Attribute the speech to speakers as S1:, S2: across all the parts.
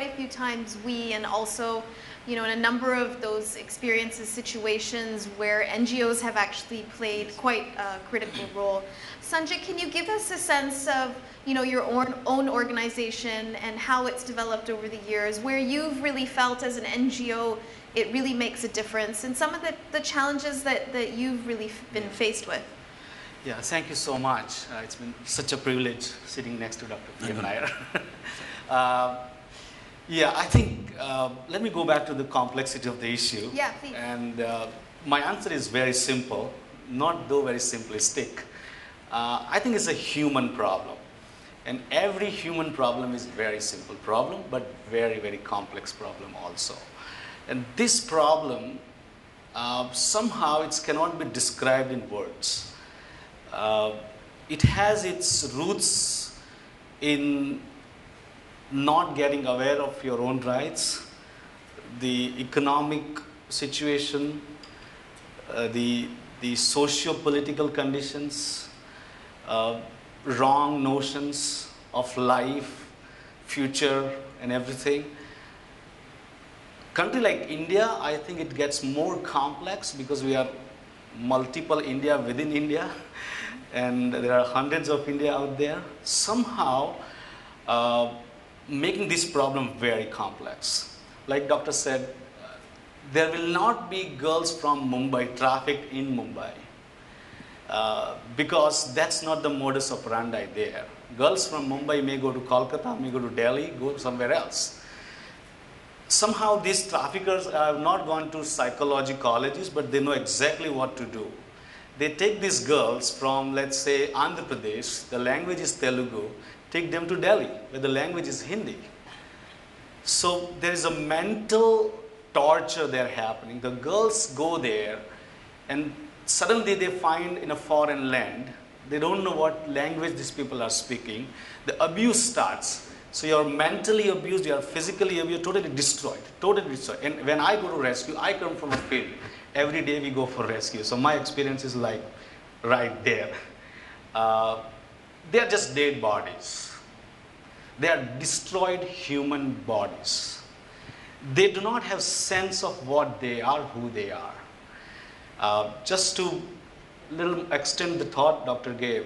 S1: quite a few times we, and also, you know, in a number of those experiences, situations where NGOs have actually played quite a critical role. Sanjay, can you give us a sense of, you know, your own organization and how it's developed over the years, where you've really felt as an NGO it really makes a difference, and some of the challenges that you've really been faced with?
S2: Yeah, thank you so much. It's been such a privilege sitting next to Dr. P.M. Nair. Yeah, I think, let me go back to the complexity of the issue.
S1: Yeah, please.
S2: And my answer is very simple, not though very simplistic. I think it's a human problem. And every human problem is very simple problem, but very, very complex problem also. And this problem, somehow it cannot be described in words. It has its roots in not getting aware of your own rights, the economic situation, the socio-political conditions, wrong notions of life, future, and everything. Country like India, I think it gets more complex because we are multiple India within India, and there are hundreds of India out there. Somehow, making this problem very complex. Like doctor said, there will not be girls from Mumbai trafficked in Mumbai because that's not the modus operandi there. Girls from Mumbai may go to Kolkata, may go to Delhi, go somewhere else. Somehow these traffickers have not gone to psychology colleges, but they know exactly what to do. They take these girls from, let's say, Andhra Pradesh, the language is Telugu, take them to Delhi, where the language is Hindi. So there is a mental torture there happening. The girls go there and suddenly they find in a foreign land, they don't know what language these people are speaking. The abuse starts. So you're mentally abused, you're physically abused, totally destroyed, totally destroyed. And when I go to rescue, I come from a field. Every day we go for rescue. So my experience is like right there. They are just dead bodies. They are destroyed human bodies. They do not have sense of what they are, who they are. Just to little extend the thought Doctor gave,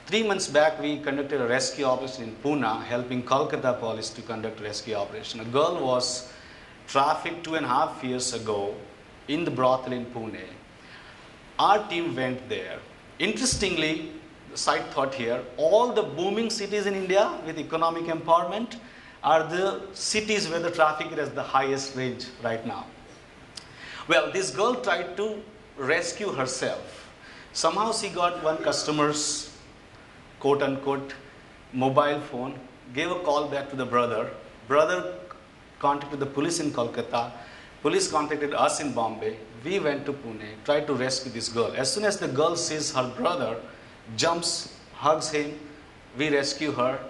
S2: 3 months back we conducted a rescue operation in Pune, helping Kolkata police to conduct a rescue operation. A girl was trafficked 2.5 years ago in the brothel in Pune. Our team went there. Interestingly, the side thought here, all the booming cities in India with economic empowerment are the cities where the traffic is at the highest range right now. Well, this girl tried to rescue herself. Somehow she got one customer's quote unquote mobile phone, gave a call back to the brother. Brother contacted the police in Kolkata. Police contacted us in Bombay. We went to Pune, tried to rescue this girl. As soon as the girl sees her brother, jumps, hugs him, we rescue her.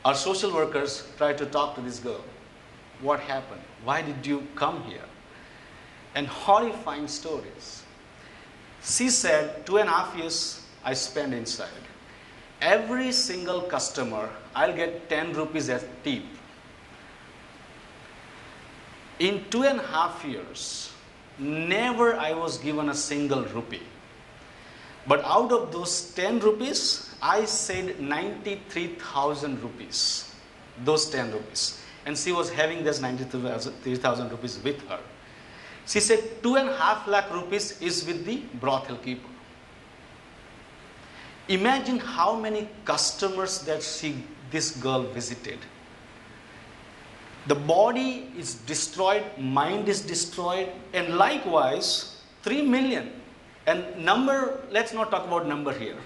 S2: Our social workers try to talk to this girl. What happened? Why did you come here? And horrifying stories. She said, 2.5 years I spent inside. Every single customer, I'll get 10 rupees as tip. In 2.5 years, never I was given a single rupee. But out of those 10 rupees, I said 93,000 rupees, those 10 rupees. And she was having this 93,000 rupees with her. She said 2.5 lakh rupees is with the brothel keeper. Imagine how many customers that this girl visited. The body is destroyed, mind is destroyed, and likewise 3 million. And number, let's not talk about number here.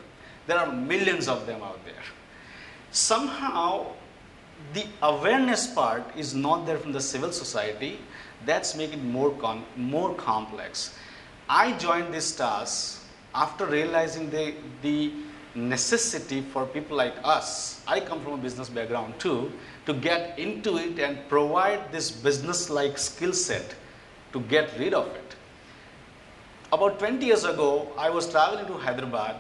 S2: There are millions of them out there. Somehow the awareness part is not there from the civil society. That's making it more complex. I joined this task after realizing the necessity for people like us. I come from a business background too, to get into it and provide this business-like skill set to get rid of it. About 20 years ago, I was traveling to Hyderabad,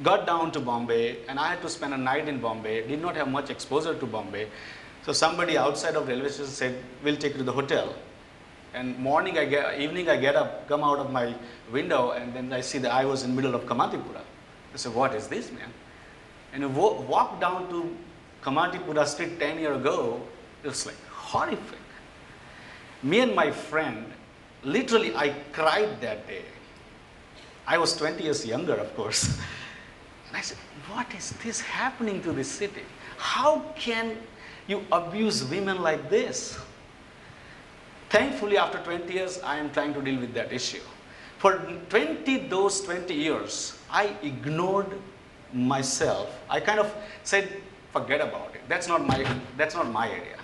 S2: got down to Bombay, and I had to spend a night in Bombay, did not have much exposure to Bombay. So somebody outside of railway station said, we'll take you to the hotel. And evening I get up, come out of my window, and then I see that I was in the middle of Kamatipura. I said, what is this, man? And I walked down to Kamatipura street 10 years ago. It was like horrific. Me and my friend, literally I cried that day. I was 20 years younger, of course. And I said, what is this happening to this city? How can you abuse women like this? Thankfully, after 20 years, I am trying to deal with that issue. For those 20 years, I ignored myself. I kind of said, forget about it. That's not my area.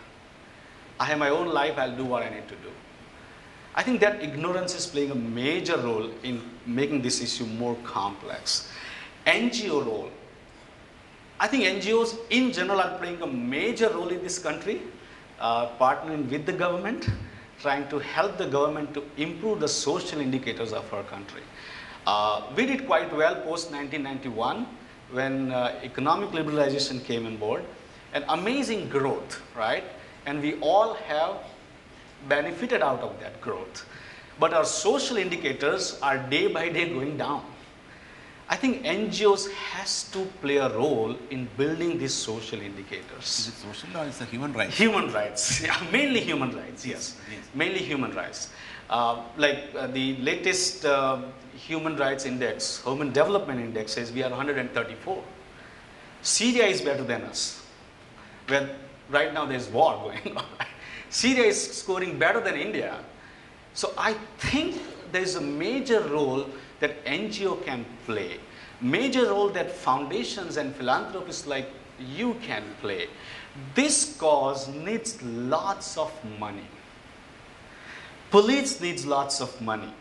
S2: I have my own life. I'll do what I need to do. I think that ignorance is playing a major role in making this issue more complex. NGO role. I think NGOs in general are playing a major role in this country, partnering with the government, trying to help the government to improve the social indicators of our country. We did quite well post 1991 when economic liberalization came on board, and amazing growth, right? And we all have benefited out of that growth. But our social indicators are day by day going down. I think NGOs has to play a role in building these social indicators.
S3: Is it social or is it human rights?
S2: Human rights, yeah, mainly human rights, yes. Mainly human rights. The latest human rights index, Human Development Index says we are 134. Syria is better than us, where right now there's war going on. Syria is scoring better than India. So I think there's a major role that NGO can play, major role that foundations and philanthropists like you can play. This cause needs lots of money. Police needs lots of money.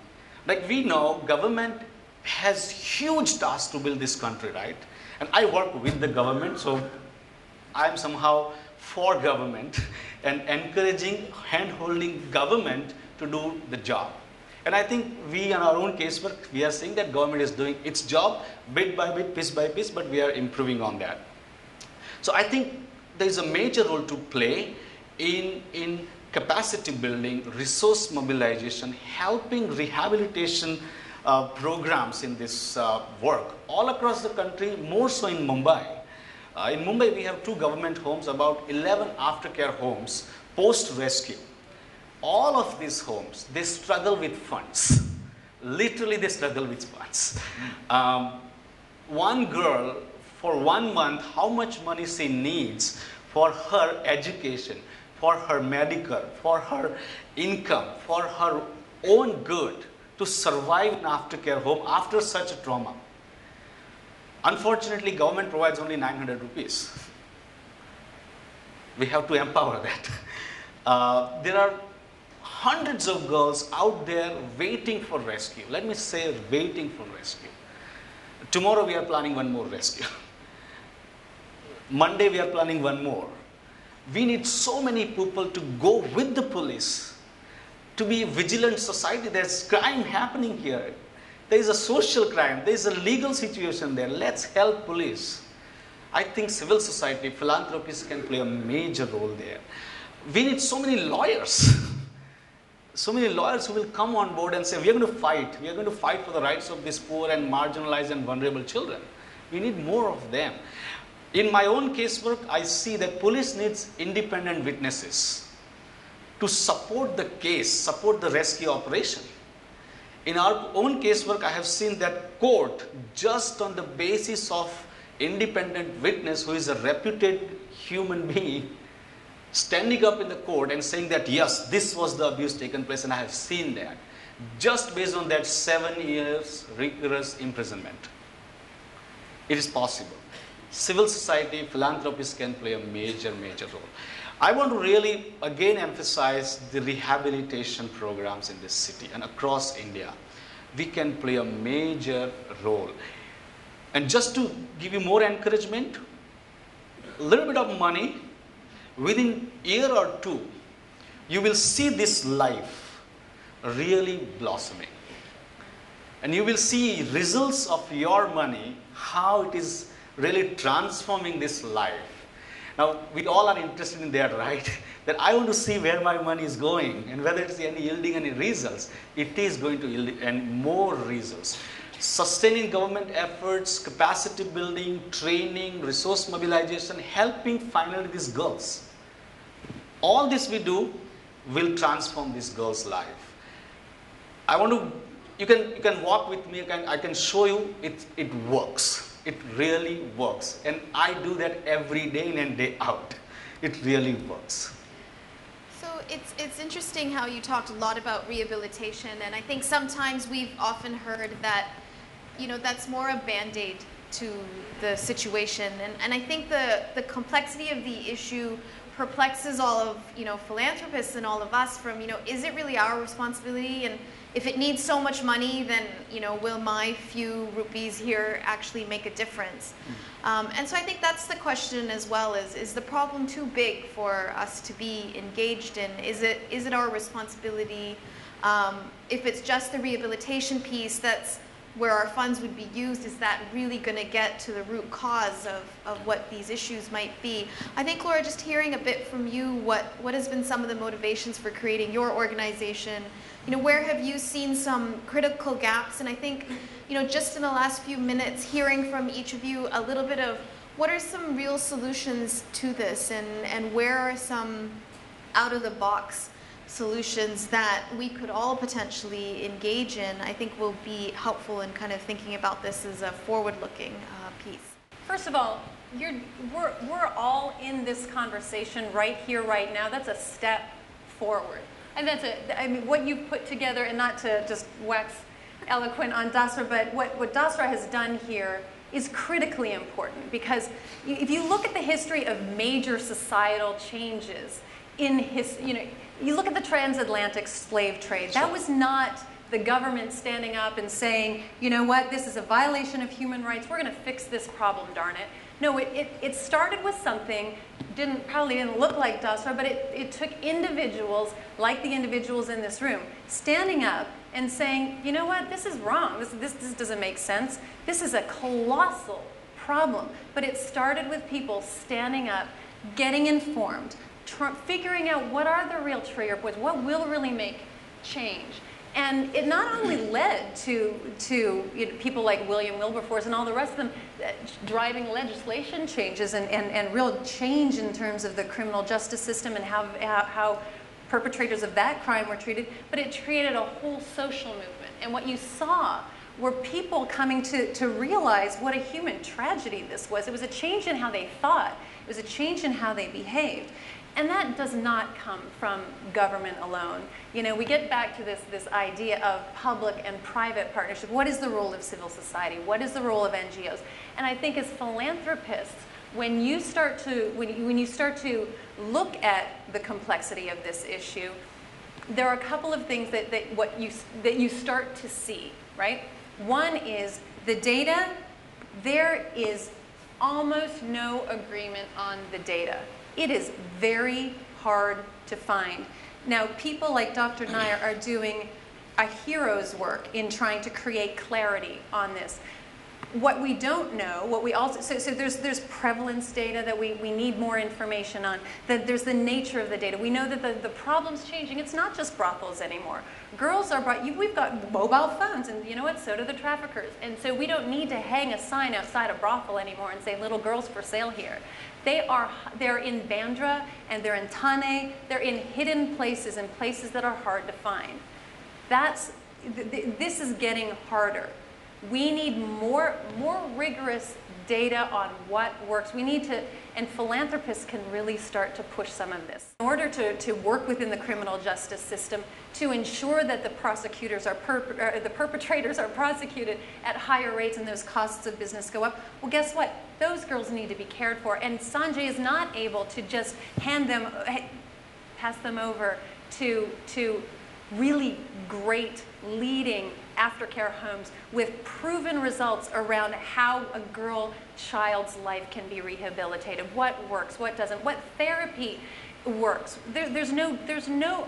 S2: Like we know, government has huge tasks to build this country, right? And I work with the government, so I'm somehow for government and encouraging, hand-holding government to do the job. And I think we, in our own casework, we are saying that government is doing its job bit by bit, piece by piece, but we are improving on that. So I think there is a major role to play in capacity building, resource mobilization, helping rehabilitation programs in this work all across the country, more so in Mumbai. In Mumbai, we have 2 government homes, about 11 aftercare homes post-rescue. All of these homes, they struggle with funds. Literally, they struggle with funds. One girl, for 1 month, how much money she needs for her education, for her medical, for her income, for her own good to survive in aftercare home after such a trauma. Unfortunately, government provides only 900 rupees. We have to empower that. There are hundreds of girls out there waiting for rescue. Let me say waiting for rescue. Tomorrow we are planning one more rescue. Monday we are planning one more. We need so many people to go with the police, to be a vigilant society. There's crime happening here. There is a social crime. There is a legal situation there. Let's help police. I think civil society, philanthropists can play a major role there. We need so many lawyers. So many lawyers who will come on board and say, we are going to fight. We are going to fight for the rights of these poor and marginalized and vulnerable children. We need more of them. In my own casework, I see that police needs independent witnesses to support the case, support the rescue operation. In our own casework, I have seen that court, just on the basis of independent witness who is a reputed human being, standing up in the court and saying that, yes, this was the abuse taken place, and I have seen that. Just based on that 7 years rigorous imprisonment. It is possible. Civil society, philanthropists can play a major, major role. I want to really, again, emphasize the rehabilitation programs in this city and across India. We can play a major role. And just to give you more encouragement, a little bit of money, within a year or 2, you will see this life really blossoming. And you will see results of your money, how it is really transforming this life. Now, we all are interested in that, right? That I want to see where my money is going and whether it's yielding any results. It is going to yield and more results. Sustaining government efforts, capacity building, training, resource mobilization, helping finally these girls. All this we do will transform this girl's life. I want to, you can walk with me, I can show you it works. It really works. And I do that every day in and day out. It really works.
S1: So it's interesting how you talked a lot about rehabilitation, and I think sometimes we've often heard that, you know, that's more a band-aid to the situation. And I think the complexity of the issue perplexes all of, you know, philanthropists and all of us from, you know, is it really our responsibility? And if it needs so much money, then, you know, will my few rupees here actually make a difference? And so I think that's the question as well, is the problem too big for us to be engaged in? Is it our responsibility? If it's just the rehabilitation piece, that's where our funds would be used, is that really going to get to the root cause of what these issues might be? I think, Laura, just hearing a bit from you, what has been some of the motivations for creating your organization? You know, where have you seen some critical gaps? And I think, you know, just in the last few minutes, hearing from each of you a little bit of what are some real solutions to this, and where are some out-of-the-box solutions that we could all potentially engage in, I think will be helpful in kind of thinking about this as a forward-looking piece.
S4: First of all, we're all in this conversation right here, right now. That's a step forward. And I mean, what you put together, and not to just wax eloquent on Dasra, but what Dasra has done here is critically important, because if you look at the history of major societal changes in you look at the transatlantic slave trade. That was not the government standing up and saying, you know what, this is a violation of human rights, we're going to fix this problem, darn it. No, it started with something, probably didn't look like Dasra, but it took individuals, like the individuals in this room, standing up and saying, you know what, this is wrong, this doesn't make sense, this is a colossal problem. But it started with people standing up, getting informed, figuring out what are the real trigger points, what will really make change. And it not only led to you know, people like William Wilberforce and all the rest of them driving legislation changes and real change in terms of the criminal justice system and how perpetrators of that crime were treated, but it created a whole social movement. And what you saw were people coming to realize what a human tragedy this was. It was a change in how they thought. It was a change in how they behaved. And that does not come from government alone. You know, we get back to this idea of public and private partnership. What is the role of civil society? What is the role of NGOs? And I think as philanthropists, when you start to look at the complexity of this issue, there are a couple of things that you start to see, right? One is the data. There is almost no agreement on the data. It is very hard to find. Now, people like Dr. Nair are doing a hero's work in trying to create clarity on this. What we don't know, what we also, so there's prevalence data that we need more information on. There's the nature of the data. We know that the problem's changing. It's not just brothels anymore. Girls are brought, we've got mobile phones, and you know what, so do the traffickers. And so we don't need to hang a sign outside a brothel anymore and say, little girls for sale here. They're in Bandra, and they're in Thane. They're in hidden places, and places that are hard to find. This is getting harder. We need more rigorous data on what works. We need to, and philanthropists can really start to push some of this. In order to work within the criminal justice system to ensure that the perpetrators are prosecuted at higher rates and those costs of business go up, well, guess what? Those girls need to be cared for. And Sanjay is not able to just pass them over to really great leading aftercare homes with proven results around how a child's life can be rehabilitated, what works, what doesn't, what therapy works. There's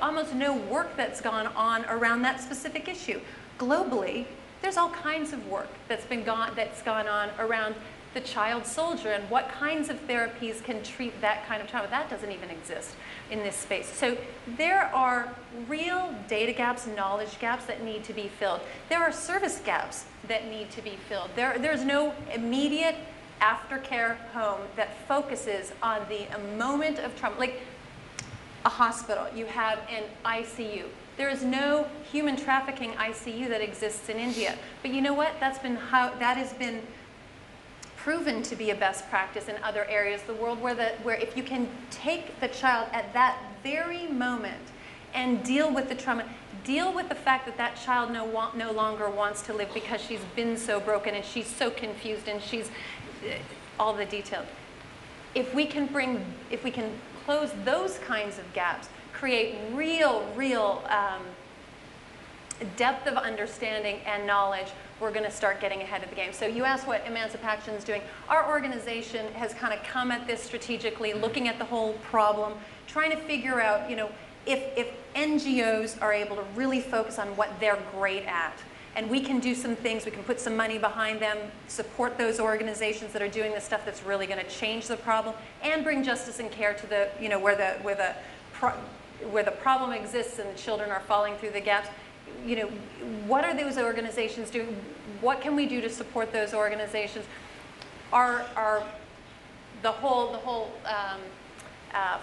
S4: almost no work that's gone on around that specific issue. Globally, there's all kinds of work that's gone on around the child soldier and what kinds of therapies can treat that kind of trauma. That doesn't even exist in this space. So there are real data gaps, knowledge gaps that need to be filled. There are service gaps that need to be filled. There's no immediate aftercare home that focuses on the moment of trauma. Like a hospital, you have an ICU. There is no human trafficking ICU that exists in India. But you know what? That has been proven to be a best practice in other areas of the world where if you can take the child at that very moment and deal with the trauma, deal with the fact that that child no longer wants to live because she's been so broken and she's so confused and she's all the details. If we can close those kinds of gaps, create real depth of understanding and knowledge, we're going to start getting ahead of the game. So you asked what Emancipation is doing. Our organization has kind of come at this strategically, looking at the whole problem, trying to figure out, you know, if NGOs are able to really focus on what they're great at, and we can do some things, we can put some money behind them, support those organizations that are doing the stuff that's really going to change the problem, and bring justice and care to the, you know, where the problem exists and the children are falling through the gaps. You know, what are those organizations doing? What can we do to support those organizations? The whole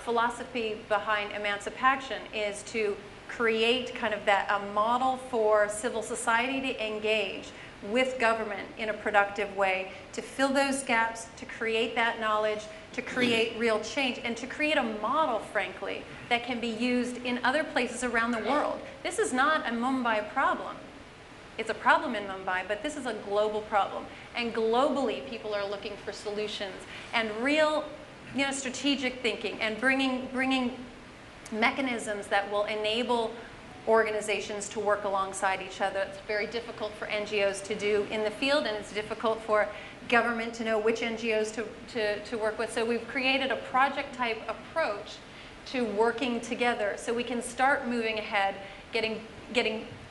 S4: philosophy behind Emancipation is to create kind of a model for civil society to engage with government in a productive way, to fill those gaps, to create that knowledge, to create real change, and to create a model, frankly, that can be used in other places around the world. This is not a Mumbai problem. It's a problem in Mumbai, but this is a global problem. And globally, people are looking for solutions and real, you know, strategic thinking and bringing mechanisms that will enable organizations to work alongside each other. It's very difficult for NGOs to do in the field, and it's difficult for government to know which NGOs to work with. So we've created a project-type approach to working together so we can start moving ahead, getting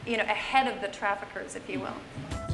S4: you know, ahead of the traffickers, if you will.